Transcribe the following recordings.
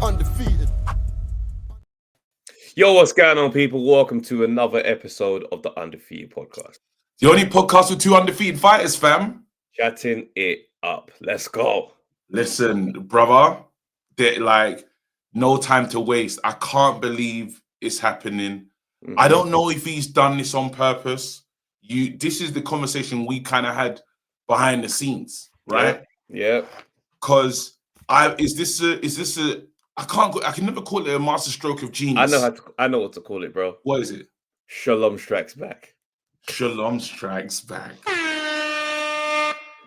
Undefeated. Yo, what's going on, people? Welcome to another episode of the Undefeated podcast. The only podcast with two undefeated fighters, fam. Chatting it up. Let's go. Listen, brother, no time to waste. I can't believe it's happening. I don't know if he's done this on purpose. This is the conversation we kind of had behind the scenes, right? Yeah. Because I can never call it a master stroke of genius. I know what to call it, bro. What is it? Shalom strikes back. Shalom strikes back.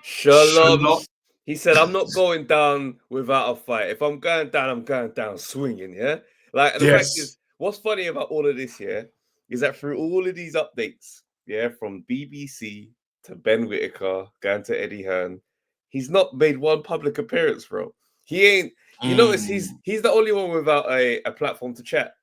Shalom. He said, I'm not going down without a fight. If I'm going down, I'm going down swinging, yeah? Like, the fact is, what's funny about all of this here is that through all of these updates, yeah, from BBC to Ben Whitaker, going to Eddie Hearn, he's not made one public appearance, bro. He ain't. You notice he's the only one without a platform to chat.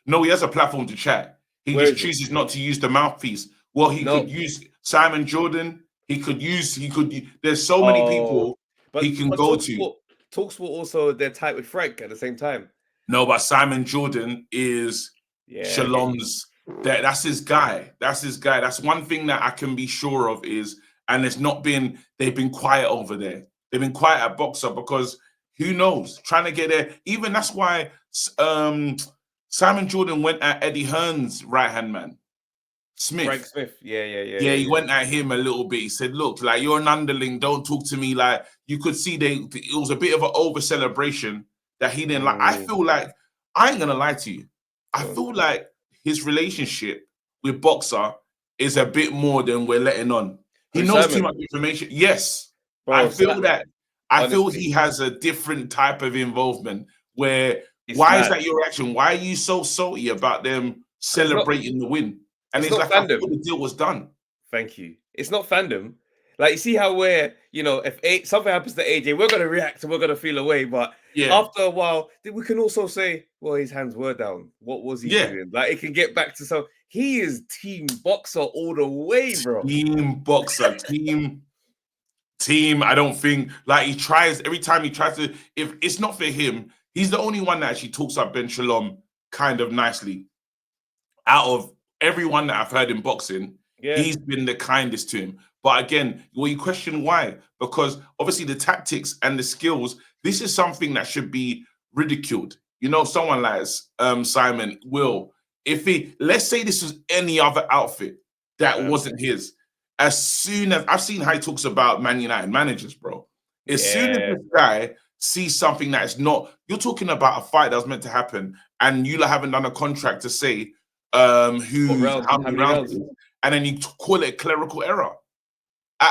No, he has a platform to chat. He just chooses not to use the mouthpiece. Well, he could use Simon Jordan. There's so many people he can go to. TalkSport also, they're tight with Frank at the same time. No, but Simon Jordan is Shalom's. That's his guy. That's his guy. That's one thing that I can be sure of is, and they've been quiet over there. They've been quiet at Boxer because who knows? Trying to get there. Even that's why Simon Jordan went at Eddie Hearn's right-hand man, Smith. Frank Smith. Yeah. He went at him a little bit. He said, look, like, you're an underling. Don't talk to me. Like, you could see it was a bit of an over-celebration that he didn't like. I feel like, I ain't going to lie to you. I feel like his relationship with Boxer is a bit more than we're letting on. He knows too much information. Yes. Bro, I feel that. I feel he has a different type of involvement where why is that your reaction? Why are you so salty about them celebrating the win? And it's like fandom. I thought the deal was done. Thank you. It's not fandom. Like, you see how if something happens to AJ, we're gonna react and we're gonna feel away. But after a while, we can also say, well, his hands were down. What was he doing? Like, it can get back to some. He is team Boxer all the way, bro. Team Boxer, team. I don't think like he tries every time he tries to. If it's not for him, he's the only one that actually talks up Ben Shalom kind of nicely. Out of everyone that I've heard in boxing, he's been the kindest to him. But again, well, you question why? Because obviously the tactics and the skills, this is something that should be ridiculed. You know, someone like Simon will, let's say this was any other outfit that wasn't his. As soon as I've seen how he talks about Man United managers, bro. As soon as this guy sees something that is not, you're talking about a fight that was meant to happen, and you haven't done a contract to say how many rounds, and then you call it a clerical error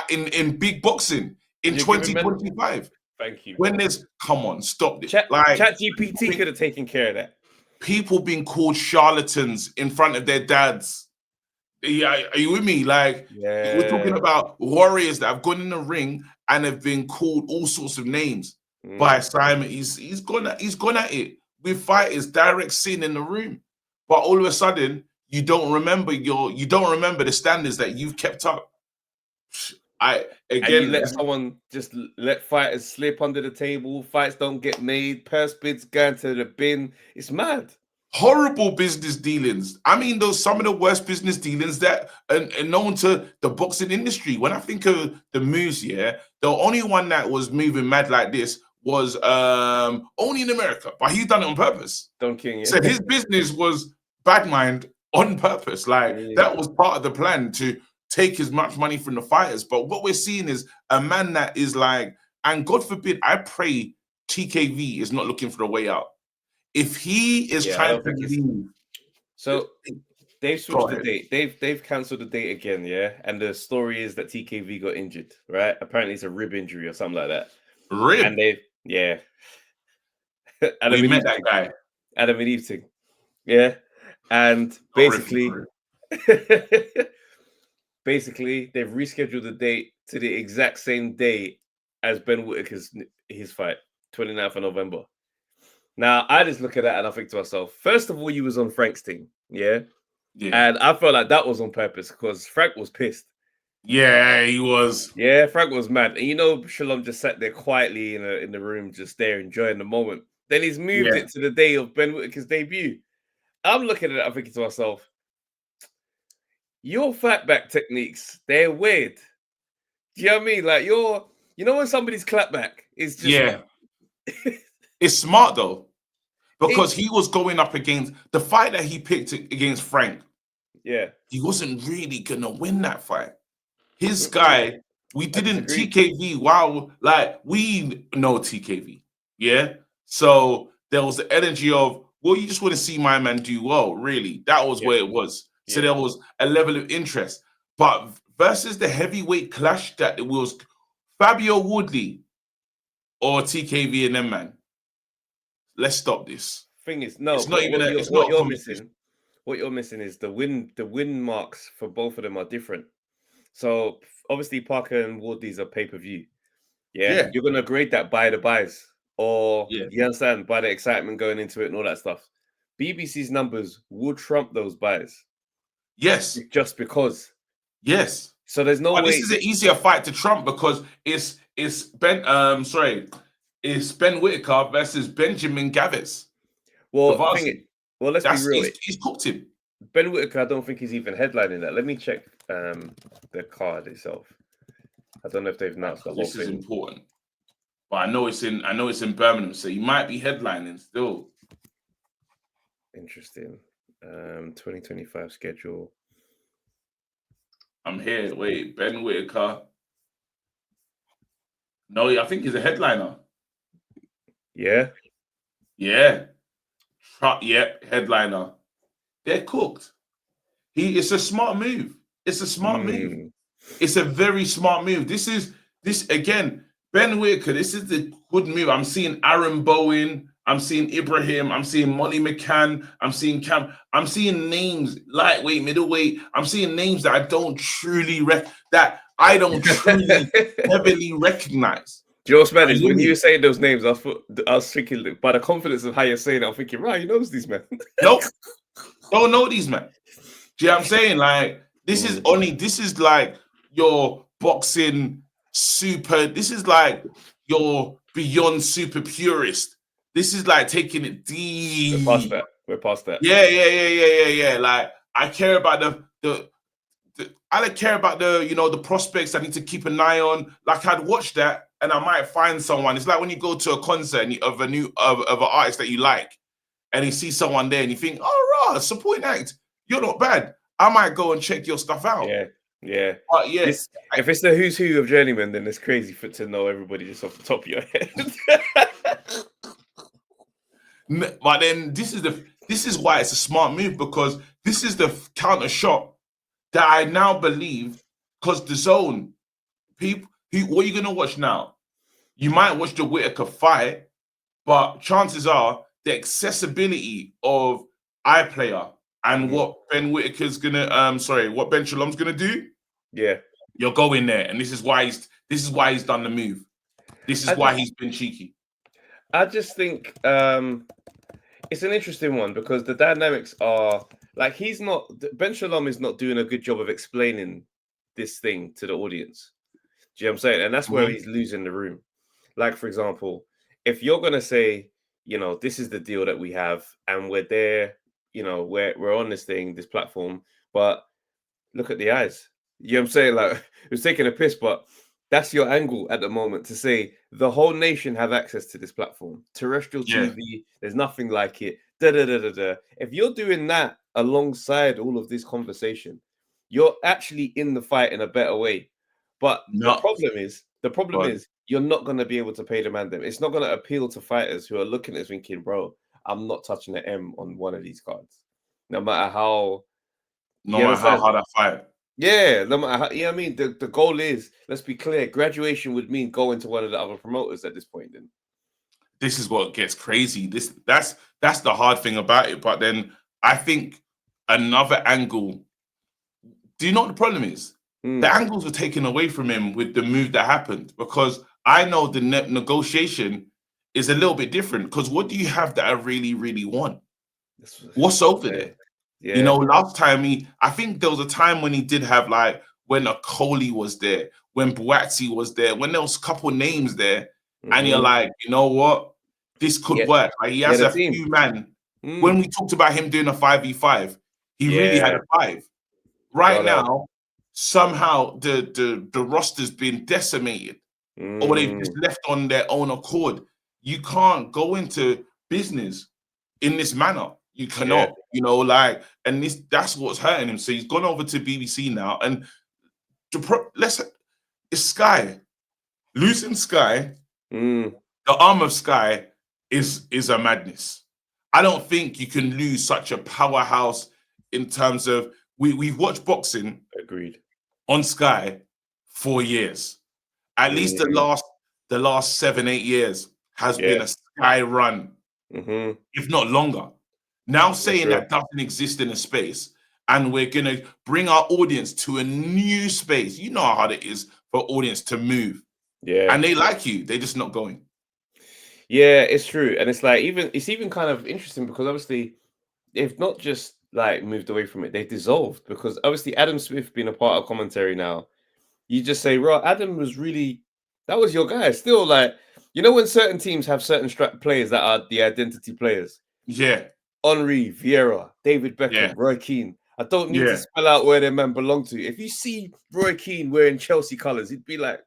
in big boxing in 2025. Thank you. When come on, stop this. ChatGPT could have taken care of that. People being called charlatans in front of their dads. Are you with me? Like, we're talking about warriors that have gone in the ring and have been called all sorts of names by Simon. He's gone at it with fighters, direct sin in the room. But all of a sudden, you don't remember the standards that you've kept up. And you let someone just let fighters slip under the table. Fights don't get made. Purse bids going to the bin. It's mad. Horrible business dealings. I mean, some of the worst business dealings that are known to the boxing industry. When I think of the moves, the only one that was moving mad like this was only in America, but he's done it on purpose. Don King. So his business was bad mind on purpose. Like that was part of the plan to take as much money from the fighters. But what we're seeing is a man that is like, and God forbid, I pray TKV is not looking for a way out. If he is trying to leave, so they've switched the date. They've cancelled the date again, and the story is that TKV got injured, right? Apparently, it's a rib injury or something like that. Rib, and they, we met that guy, Adam Eveting, and basically, they've rescheduled the date to the exact same day as Ben Whitaker's his fight, 29th of November. Now, I just look at that and I think to myself, first of all, you was on Frank's team, and I felt like that was on purpose because Frank was pissed. Yeah, he was. Yeah, Frank was mad. And Shalom just sat there quietly in the room, just there enjoying the moment. Then he's moved it to the day of Ben Whitaker's debut. I'm looking at it, I'm thinking to myself, your fight back techniques, they're weird. Do you know what I mean? Like you know when somebody's clapback is just It's smart though, because he was going up against the fight that he picked against Frank. Yeah, he wasn't really gonna win that fight. His guy, we didn't TKV. Wow, like we know TKV, yeah. So there was the energy of, well, you just want to see my man do well. Really, that was where it was. So there was a level of interest, but versus the heavyweight clash that it was Fabio Woodley or TKV and them, man. Let's stop this. Thing is, no, it's not even. What you're missing. What you're missing is the win marks for both of them are different. So obviously Parker and Woodley's are pay-per-view. Yeah, you're gonna grade that by the buys, or you understand, by the excitement going into it and all that stuff. BBC's numbers would trump those buys. Yes, just because. Yes. So there's no way. This is an easier fight to trump because it's Ben. It's Ben Whitaker versus Benjamin Gavis. Well, let's be real. He's cooked him. Ben Whitaker, I don't think he's even headlining that. Let me check the card itself. I don't know if they've announced the whole thing. This is important, but I know it's in Birmingham, so he might be headlining still. Interesting. 2025 schedule. I'm here. Wait, Ben Whitaker. No, I think he's a headliner. Yeah. Yeah. Headliner. They're cooked. It's a smart move. It's a smart move. It's a very smart move. This again, Ben Whitaker, this is the good move. I'm seeing Aaron Bowen. I'm seeing Ibrahim. I'm seeing Molly McCann. I'm seeing Cam. I'm seeing names, lightweight, middleweight. I'm seeing names that I don't truly heavily recognize. Do you know what's mad is when you were saying those names, I was thinking, by the confidence of how you're saying it, I'm thinking, right, he knows these men. Nope. Don't know these men. Do you know what I'm saying? Like, this is like your boxing super, this is like your beyond super purist. This is like taking it deep. We're past that. Yeah. Like, I care about I don't care about the prospects I need to keep an eye on. Like, I'd watch that and I might find someone. It's like when you go to a concert of an artist that you like, and you see someone there and you think, oh, right, supporting act, you're not bad. I might go and check your stuff out. Yeah. But yes, if it's the who's who of journeyman, then it's crazy to know everybody just off the top of your head. But then this is why it's a smart move, because this is the counter shot that I now believe, because the zone people, what are you gonna watch now? You might watch the Whitaker fight, but chances are the accessibility of iPlayer and what Ben Whitaker's gonna what Ben Shalom's gonna do. Yeah, you're going there, and this is why he's done the move. This is why he's been cheeky. I just think it's an interesting one because the dynamics are like Ben Shalom is not doing a good job of explaining this thing to the audience. Do you know what I'm saying? And that's where he's losing the room. Like, for example, if you're gonna say, this is the deal that we have, and we're there, we're on this platform, but look at the eyes. You know what I'm saying? Like, it was taking a piss, but that's your angle at the moment to say the whole nation have access to this platform. Terrestrial TV, there's nothing like it. If you're doing that alongside all of this conversation, you're actually in the fight in a better way. But the problem is you're not going to be able to pay the man them. It's not going to appeal to fighters who are looking at it thinking, bro, I'm not touching the M on one of these cards. No matter how hard I fight. Yeah, no matter how, I mean, the goal is, let's be clear, graduation would mean going to one of the other promoters at this point. Then this is what gets crazy. That's the hard thing about it. But then I think another angle. Do you know what the problem is? The angles were taken away from him with the move that happened, because I know the negotiation is a little bit different. Because what do you have that I really, really want? What's over there? Yeah. Last time I think there was a time when he did have, like, when a Coley was there, when Buatsi was there, when there was a couple names there, and you're like, you know what? this could work. Like he has the a team. few man. When we talked about him doing a 5v5, he really had a 5. Right now, somehow the roster's been decimated, or they've just left on their own accord. You can't go into business in this manner. You cannot, you know, like, and that's what's hurting him. So he's gone over to BBC now, and it's Sky. Losing Sky, the arm of Sky is a madness. I don't think you can lose such a powerhouse in terms of we've watched boxing on Sky for years. At least the last 7-8 years has been a Sky run, if not longer. Now saying that doesn't exist in a space, and we're gonna bring our audience to a new space. You know how hard it is for audience to move. And they like you, they're just not going. Yeah, it's true. And it's like it's even kind of interesting because obviously they've not just like moved away from it, they've dissolved, because obviously Adam Smith being a part of commentary now, you just say, "Right, Adam was really, that was your guy." Still, like, you know, when certain teams have certain players that are the identity players. Yeah. Henry, Vieira, David Beckham, Roy Keane. I don't need to spell out where their men belong to. If you see Roy Keane wearing Chelsea colours, he'd be like,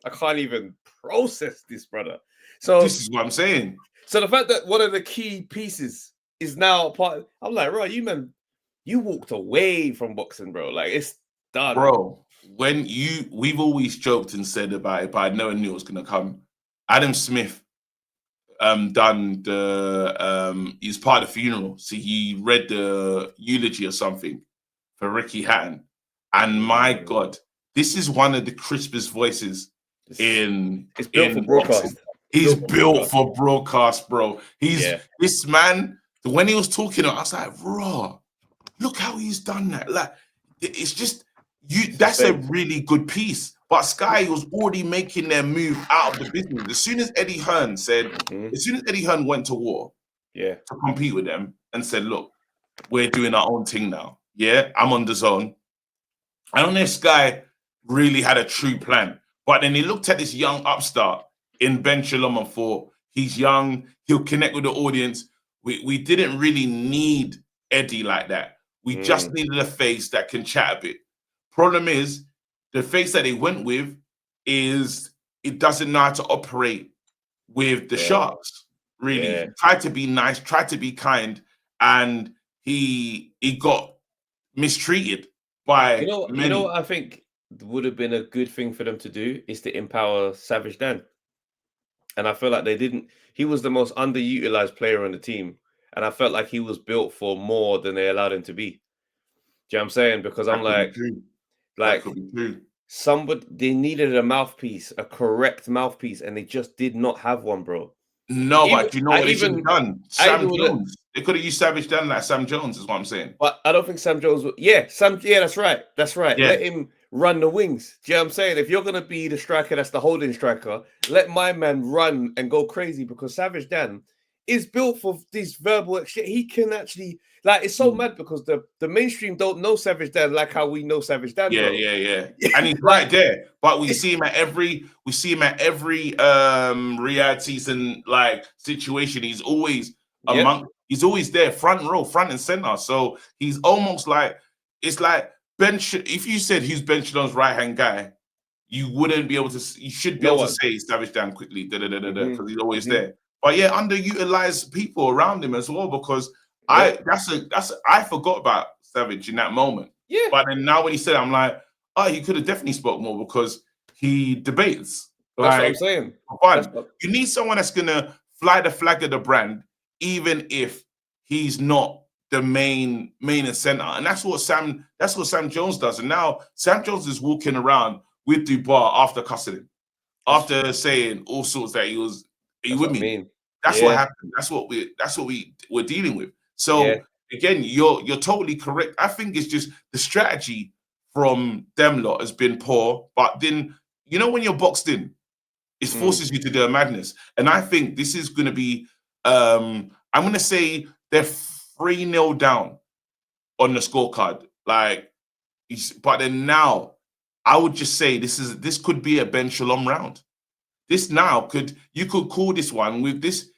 I can't even process this, brother. So this is what I'm saying. So the fact that one of the key pieces is now part, I'm like, right, you walked away from boxing, bro. Like, it's done, bro. We've always joked and said about it, but I never knew it was gonna come. Adam Smith done the he's part of the funeral. So he read the eulogy or something for Ricky Hatton. And my God, this is one of the crispest voices it's built for broadcast. Boxing. He's built for broadcast, bro. This man, when he was talking, I was like, raw, look how he's done that. Like, it's just that's a really good piece. But Sky was already making their move out of the business. As soon as Eddie Hearn went to war to compete with them and said, look, we're doing our own thing now. Yeah, I'm on the zone. I don't know if Sky really had a true plan. But then he looked at this young upstart in Ben Shalom and thought, he's young, he'll connect with the audience. We didn't really need Eddie like that. We just needed a face that can chat a bit. Problem is, the face that they went with is it doesn't know how to operate with the sharks, really. He tried to be nice, tried to be kind, and he got mistreated by many. You know what I think would have been a good thing for them to do is to empower Savage Dan. And I feel like they didn't. He was the most underutilized player on the team. And I felt like he was built for more than they allowed him to be. Do you know what I'm saying? Because I'm like, somebody, they needed a mouthpiece, a correct mouthpiece, and they just did not have one, bro. No, but you know what they should have done? Sam Jones. They could have used Savage Dan like Sam Jones, is what I'm saying. But I don't think Sam Jones would. Yeah, that's right. That's right. Yeah. Let him run the wings. Do you know what I'm saying? If you're going to be the striker that's the holding striker, let my man run and go crazy, because Savage Dan is built for these verbal shit. He can actually, like, it's so mad because the mainstream don't know Savage Dan like how we know Savage Dan. Yeah, bro. yeah. And he's right there. But we see him at every realities and like situation. He's always he's always there, front row, front and center. So he's almost like, it's like if you said who's Ben Shalom's right-hand guy, you wouldn't be able to, you should be able to say Savage Dan quickly, because he's always there. But yeah, underutilized people around him as well, because I forgot about Savage in that moment. Yeah. But then now when he said it, I'm like, oh, he could have definitely spoke more, because he debates. That's what I'm saying. You need someone that's gonna fly the flag of the brand, even if he's not the main and center. And that's what Sam Jones does. And now Sam Jones is walking around with Dubois after cussing him, after saying all sorts that he was. Are you with me? That's what happened. That's what we're dealing with. So again, you're totally correct. I think it's just the strategy from them lot has been poor. But then, you know, when you're boxed in, it forces you to do a madness. And I think this is going to be, I'm going to say they're 3-0 down on the scorecard. Like, but then now, I would just say this could be a Ben Shalom round. This now you could call this one with this.